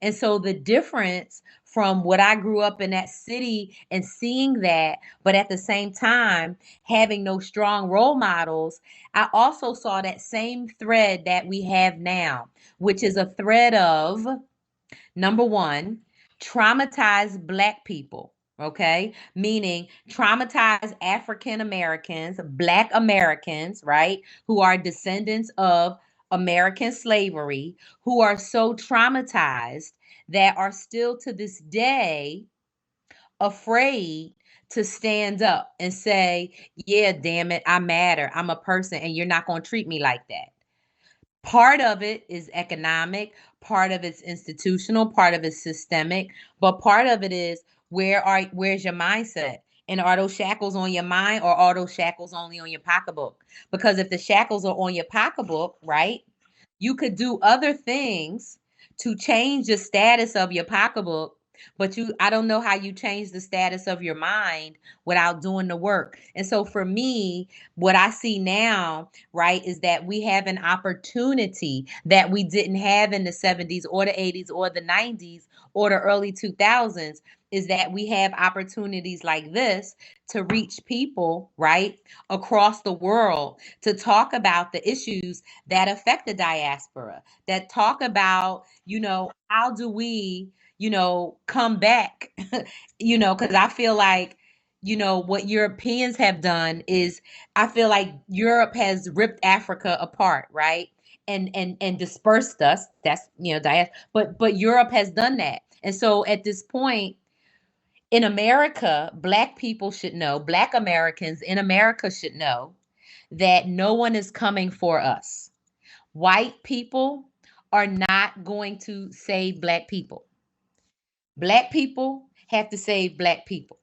And so the difference from what I grew up in that city and seeing that, but at the same time having no strong role models, I also saw that same thread that we have now, which is a thread of number one, traumatized Black people. Okay, meaning traumatized African Americans, Black Americans, right, who are descendants of American slavery, who are so traumatized that are still to this day afraid to stand up and say, yeah, damn it, I matter. I'm a person and you're not going to treat me like that. Part of it is economic, part of it's institutional, part of it's systemic, but part of it is where's your mindset? And are those shackles on your mind or are those shackles only on your pocketbook? Because if the shackles are on your pocketbook, right, you could do other things to change the status of your pocketbook, but I don't know how you change the status of your mind without doing the work. And so for me, what I see now, right, is that we have an opportunity that we didn't have in the 70s or the 80s or the 90s or the early 2000s, is that we have opportunities like this to reach people, right, across the world to talk about the issues that affect the diaspora, that talk about, how do we, come back, because I feel like, what Europeans have done is I feel like Europe has ripped Africa apart, right? And dispersed us. That's, but Europe has done that. And so at this point, in America, Black people should know, Black Americans in America should know that no one is coming for us. White people are not going to save Black people. Black people have to save Black people.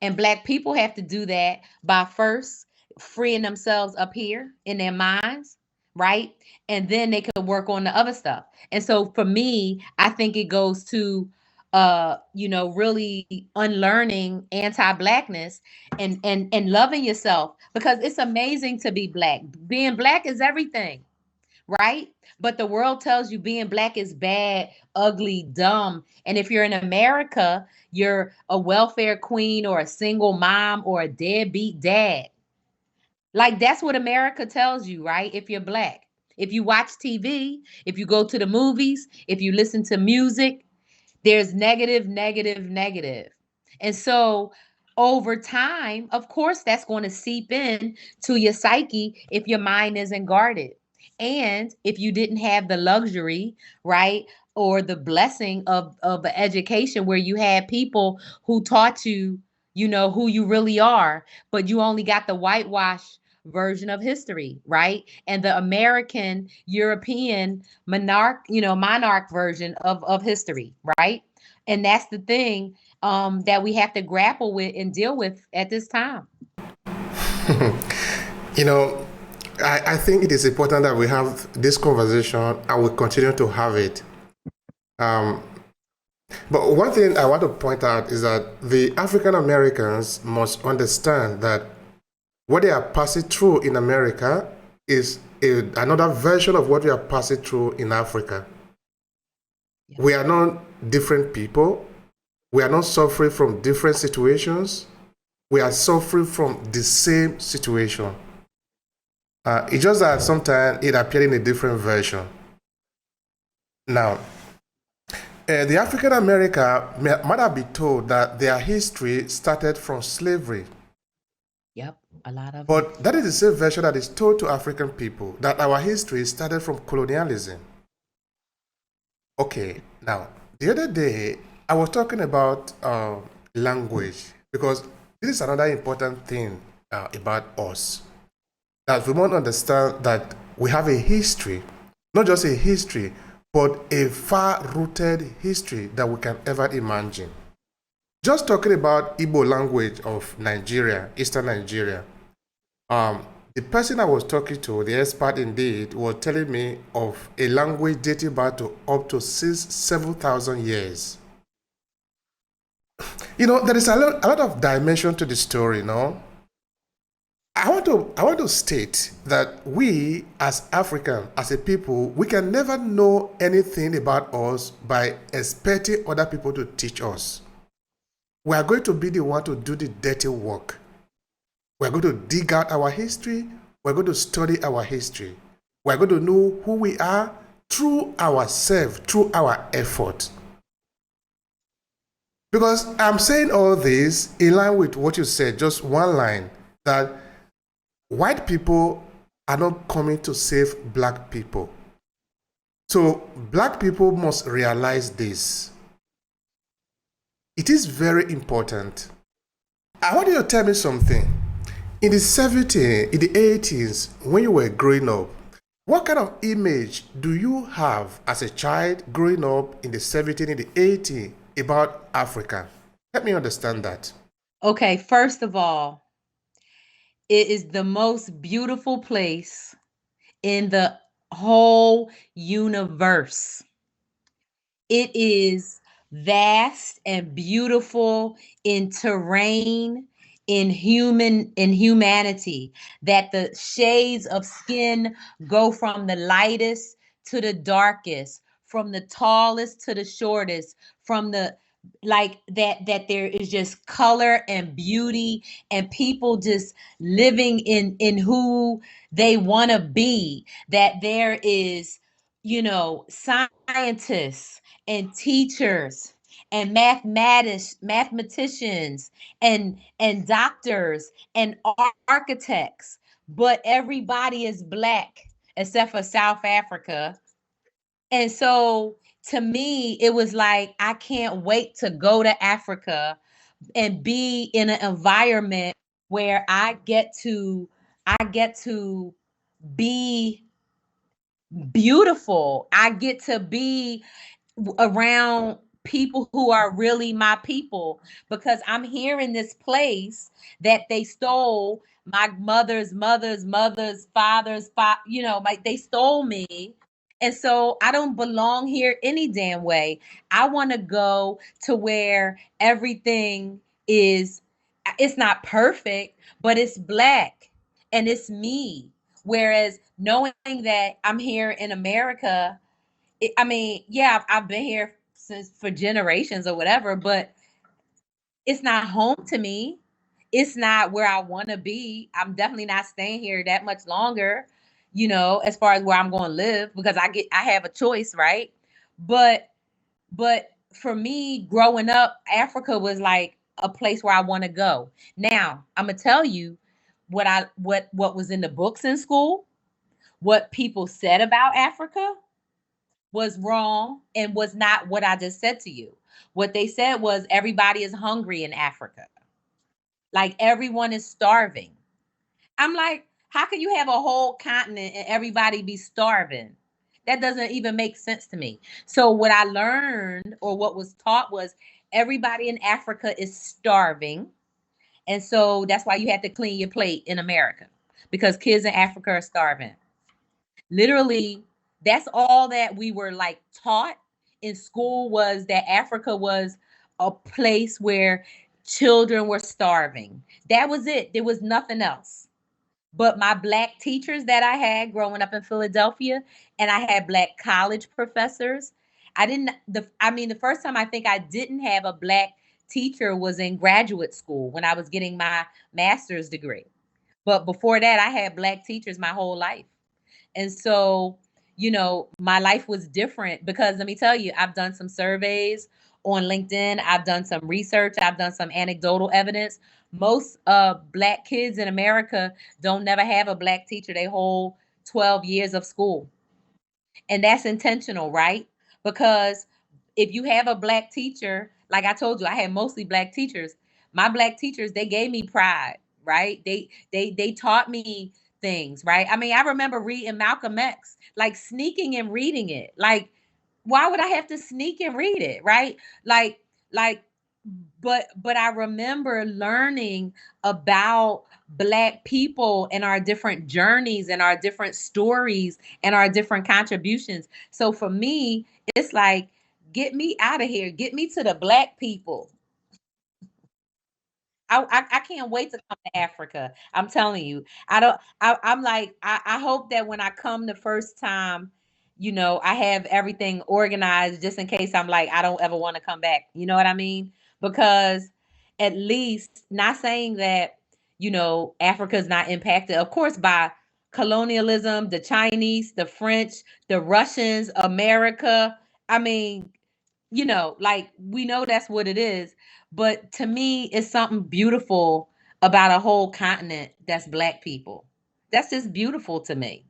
And Black people have to do that by first freeing themselves up here in their minds, right? And then they can work on the other stuff. And so for me, I think it goes to really unlearning anti-blackness and loving yourself, because it's amazing to be Black. Being Black is everything, right? But the world tells you being Black is bad, ugly, dumb. And if you're in America, you're a welfare queen or a single mom or a deadbeat dad. Like that's what America tells you, right? If you're Black. If you watch TV, if you go to the movies, if you listen to music, there's negative, negative, negative. And so over time, of course, that's going to seep in to your psyche if your mind isn't guarded. And if you didn't have the luxury, right, or the blessing of an education where you had people who taught you, who you really are, but you only got the whitewash version of history, right? And the American, European monarch version of history, right? And that's the thing that we have to grapple with and deal with at this time. You know, I think it is important that we have this conversation and we continue to have it. Um, but one thing I want to point out is that the African Americans must understand that what they are passing through in America is another version of what we are passing through in Africa. Yeah. We are not different people. We are not suffering from different situations. We are suffering from the same situation. It's just that sometimes it appeared in a different version. Now, the African America might have been told that their history started from slavery. Yep. A lot of But that is the same version that is told to African people, that our history started from colonialism. Okay, now, the other day, I was talking about language, because this is another important thing about us. That we want to understand that we have a history, not just a history, but a far-rooted history that we can ever imagine. Just talking about Igbo language of Nigeria, Eastern Nigeria, the person I was talking to, the expert indeed, was telling me of a language dating back to up to 7,000 years. There is a lot of dimension to the story, no? I want to state that we as African, as a people, we can never know anything about us by expecting other people to teach us. We are going to be the one to do the dirty work. We're going to dig out our history. We're going to study our history. We're going to know who we are through ourselves, through our effort. Because I'm saying all this in line with what you said, just one line, that white people are not coming to save black people. So black people must realize this. It is very important. I want you to tell me something. In the 70s, in the 80s, when you were growing up, what kind of image do you have as a child growing up in the 70s, in the 80s about Africa? Help me understand that. Okay, first of all, it is the most beautiful place in the whole universe. It is vast and beautiful in terrain, in humanity, that the shades of skin go from the lightest to the darkest, from the tallest to the shortest, from the like that there is just color and beauty and people just living in who they want to be, that there is, scientists and teachers and mathematicians and doctors and architects, but everybody is black except for South Africa. And so to me, it was like I can't wait to go to Africa and be in an environment where I get to be beautiful. I get to be around people who are really my people, because I'm here in this place that they stole my mother's father's like they stole me. And so I don't belong here any damn way. I want to go to where everything is, it's not perfect, but it's black and it's me. Whereas knowing that I'm here in America, I mean, yeah, I've been here since for generations or whatever, but it's not home to me. It's not where I want to be. I'm definitely not staying here that much longer, as far as where I'm going to live, because I have a choice, right? But but for me growing up, Africa was like a place where I want to go. Now, I'm going to tell you what was in the books in school, what people said about Africa was wrong and was not what I just said to you. What they said was everybody is hungry in Africa. Like everyone is starving. I'm like, how can you have a whole continent and everybody be starving? That doesn't even make sense to me. So what I learned, or what was taught, was everybody in Africa is starving. And so that's why you have to clean your plate in America, because kids in Africa are starving. Literally, that's all that we were like taught in school, was that Africa was a place where children were starving. That was it. There was nothing else. But my black teachers that I had growing up in Philadelphia, and I had black college professors. I mean, the first time I think I didn't have a black teacher was in graduate school when I was getting my master's degree. But before that, I had black teachers my whole life. And so, my life was different, because let me tell you, I've done some surveys on LinkedIn, I've done some research, I've done some anecdotal evidence. Most black kids in America don't never have a black teacher they whole 12 years of school. And that's intentional, right? Because if you have a black teacher, like I told you, I had mostly black teachers. My black teachers, they gave me pride, right? They taught me things, right? I mean, I remember reading Malcolm X, like sneaking and reading it. Like, why would I have to sneak and read it, right? Like but I remember learning about black people and our different journeys and our different stories and our different contributions. So for me, it's like, get me out of here, get me to the black people. I can't wait to come to Africa. I'm telling you. I don't I'm like I hope that when I come the first time, I have everything organized just in case I'm like I don't ever want to come back. You know what I mean? Because at least not saying that, Africa's not impacted, of course, by colonialism, the Chinese, the French, the Russians, America. I mean, like we know that's what it is. But to me, it's something beautiful about a whole continent that's Black people. That's just beautiful to me.